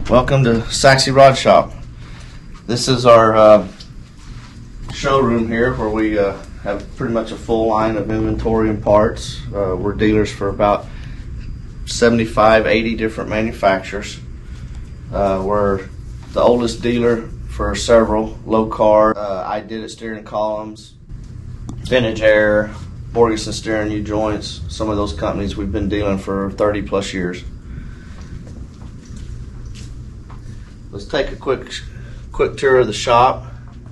Welcome to Sachse Rod Shop. This is our showroom here where we have pretty much a full line of inventory and parts. We're dealers for about 75, 80 different manufacturers. We're the oldest dealer for several low car, I did it steering columns, vintage air, Borgeson steering U-joints. Some of those companies we've been dealing for 30 plus years. Let's take a quick tour of the shop,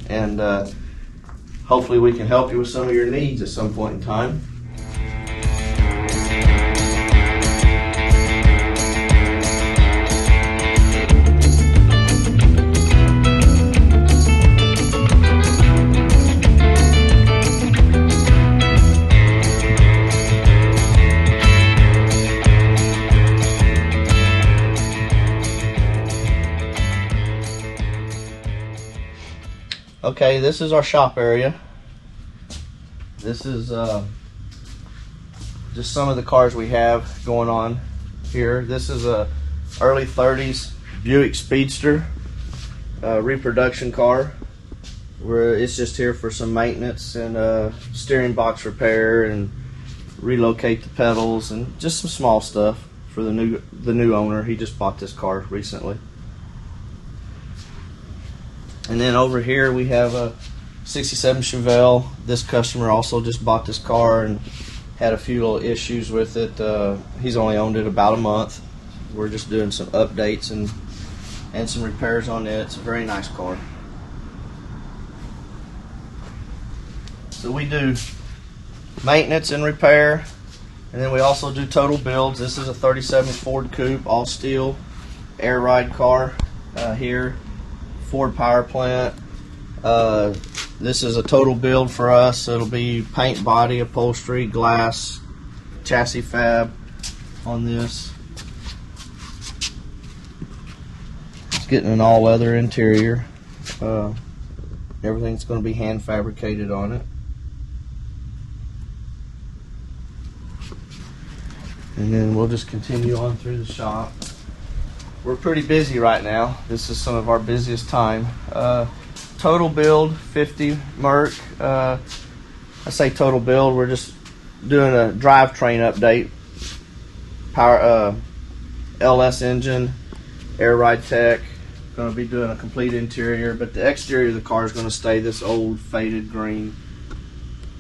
and hopefully we can help you with some of your needs at some point in time. Okay, this is our shop area. This is just some of the cars we have going on here. This is a early 30s Buick Speedster reproduction car, where it's just here for some maintenance and steering box repair and relocate the pedals and just some small stuff for the new owner. He just bought this car recently. And then over here we have a 67 Chevelle. This customer also just bought this car and had a few little issues with it. He's only owned it about a month. We're just doing some updates and some repairs on it. It's a very nice car. So we do maintenance and repair, and then we also do total builds. This is a 37 Ford Coupe, all steel, air ride car here. Ford power plant. This is a total build for us. It'll be paint, body, upholstery, glass, chassis fab on this. It's getting an all leather interior. Everything's going to be hand fabricated on it. And then we'll just continue on through the shop. We're pretty busy right now. This is some of our busiest time. Total build 50 Merc. I say total build, we're just doing a drivetrain update. Power LS engine, air ride tech. Going to be doing a complete interior, but the exterior of the car is going to stay this old faded green.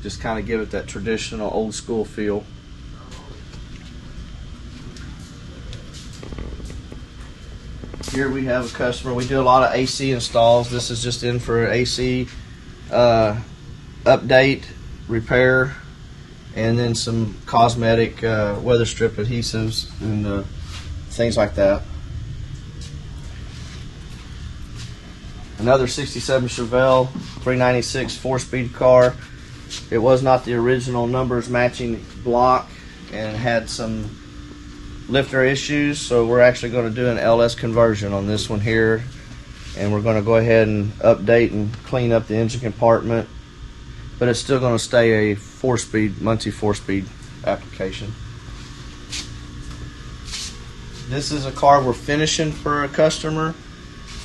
Just kind of give it that traditional old school feel. Here we have a customer. We do a lot of AC installs. This is just in for AC update, repair, and then some cosmetic weather strip adhesives and things like that. Another 67 Chevelle 396 4-speed car. It was not the original numbers matching block and had some lifter issues, so we're actually going to do an LS conversion on this one here, and we're going to go ahead and update and clean up the engine compartment, but it's still going to stay a 4-speed Muncie 4-speed application. This is a car we're finishing for a customer.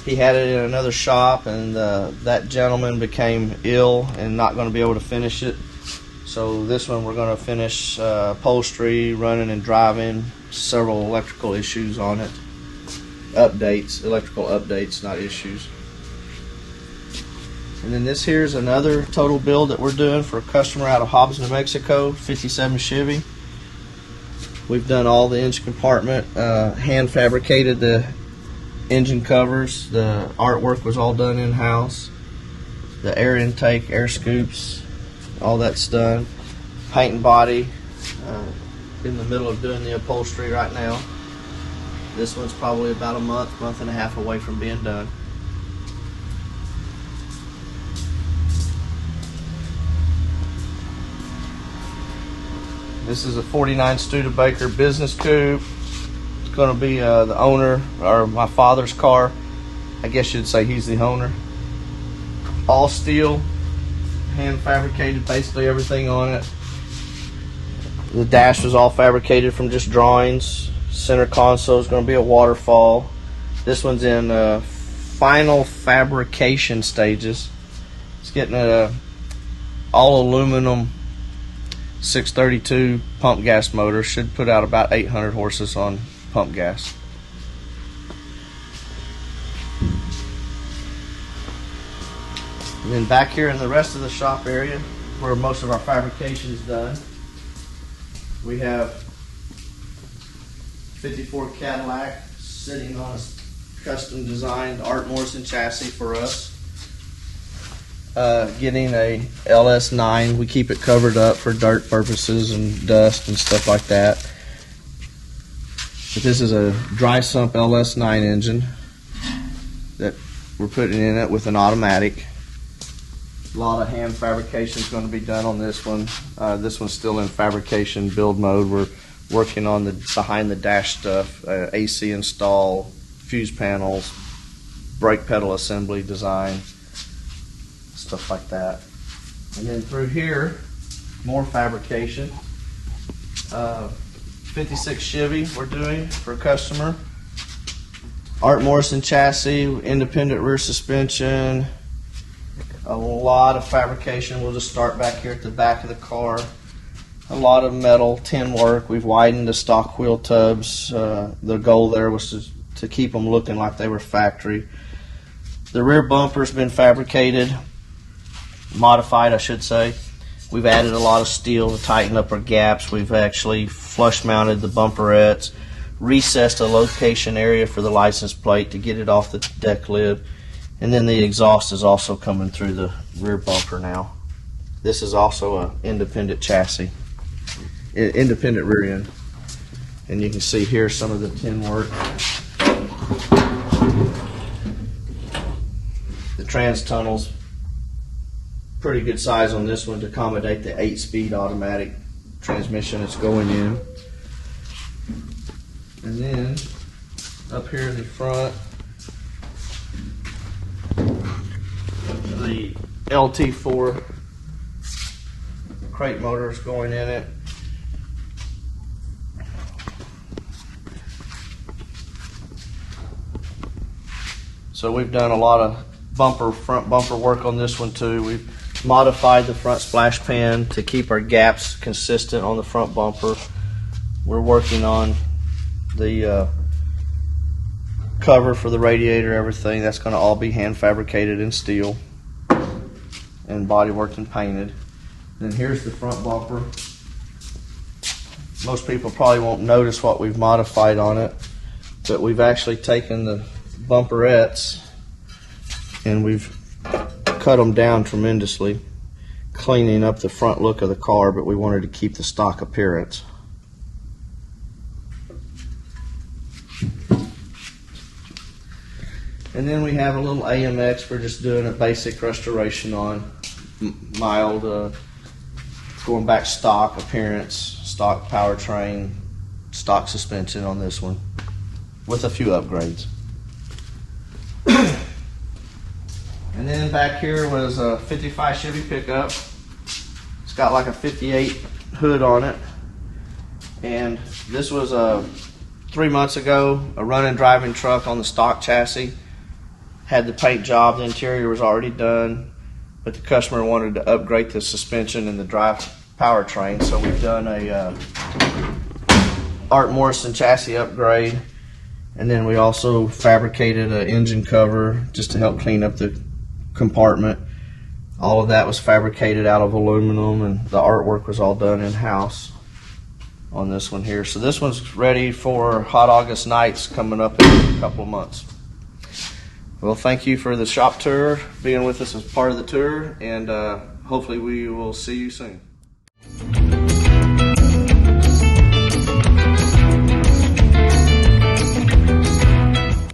He had it in another shop, and that gentleman became ill and not going to be able to finish it. So this one we're going to finish upholstery, running and driving, several electrical issues on it. Updates, electrical updates, not issues. And then this here is another total build that we're doing for a customer out of Hobbs, New Mexico, 57 Chevy. We've done all the engine compartment, hand fabricated the engine covers. The artwork was all done in-house. The air intake, air scoops, all that's done. Paint and body. In the middle of doing the upholstery right now. This one's probably about a month and a half away from being done. This is a 49 Studebaker business coupe. It's going to be the owner, or my father's car. I guess you'd say he's the owner. All steel, hand fabricated, basically everything on it. The dash was all fabricated from just drawings. Center console is going to be a waterfall. This one's in final fabrication stages. It's getting a all aluminum 632 pump gas motor. Should put out about 800 horses on pump gas. And then back here in the rest of the shop area, where most of our fabrication is done, we have 54 Cadillac sitting on a custom designed Art Morrison chassis for us. Getting a LS9. We keep it covered up for dirt purposes and dust and stuff like that. But this is a dry sump LS9 engine that we're putting in it with an automatic. A lot of hand fabrication is going to be done on this one. This one's still in fabrication build mode. We're working on the behind the dash stuff, AC install, fuse panels, brake pedal assembly design, stuff like that. And then through here, more fabrication. 56 Chevy we're doing for a customer. Art Morrison chassis, independent rear suspension. A lot of fabrication. We'll just start back here at the back of the car. A lot of metal, tin work. We've widened the stock wheel tubs. The goal there was to keep them looking like they were factory. The rear bumper's been fabricated, modified I should say. We've added a lot of steel to tighten up our gaps. We've actually flush mounted the bumperettes, recessed a location area for the license plate to get it off the deck lid. And then the exhaust is also coming through the rear bumper now. This is also an independent chassis, independent rear end. And you can see here some of the tin work. The trans tunnel's pretty good size on this one to accommodate the 8-speed automatic transmission it's going in. And then up here in the front, the LT4 crate motor is going in it. So we've done a lot of front bumper work on this one too. We've modified the front splash pan to keep our gaps consistent on the front bumper. We're working on the cover for the radiator, everything. That's going to all be hand fabricated in steel and bodyworked and painted. Then here's the front bumper. Most people probably won't notice what we've modified on it, but we've actually taken the bumperettes and we've cut them down tremendously, cleaning up the front look of the car, but we wanted to keep the stock appearance. And then we have a little AMX we're just doing a basic restoration on, mild, going back stock appearance, stock powertrain, stock suspension on this one, with a few upgrades. And then back here was a 55 Chevy pickup. It's got like a 58 hood on it. And this was 3 months ago, a running driving truck on the stock chassis. Had the paint job, the interior was already done, but the customer wanted to upgrade the suspension and the drive powertrain, so we've done a Art Morrison chassis upgrade, and then we also fabricated an engine cover just to help clean up the compartment. All of that was fabricated out of aluminum, and the artwork was all done in-house on this one here. So this one's ready for hot August nights coming up in a couple of months. Well, thank you for the shop tour, being with us as part of the tour, and hopefully we will see you soon.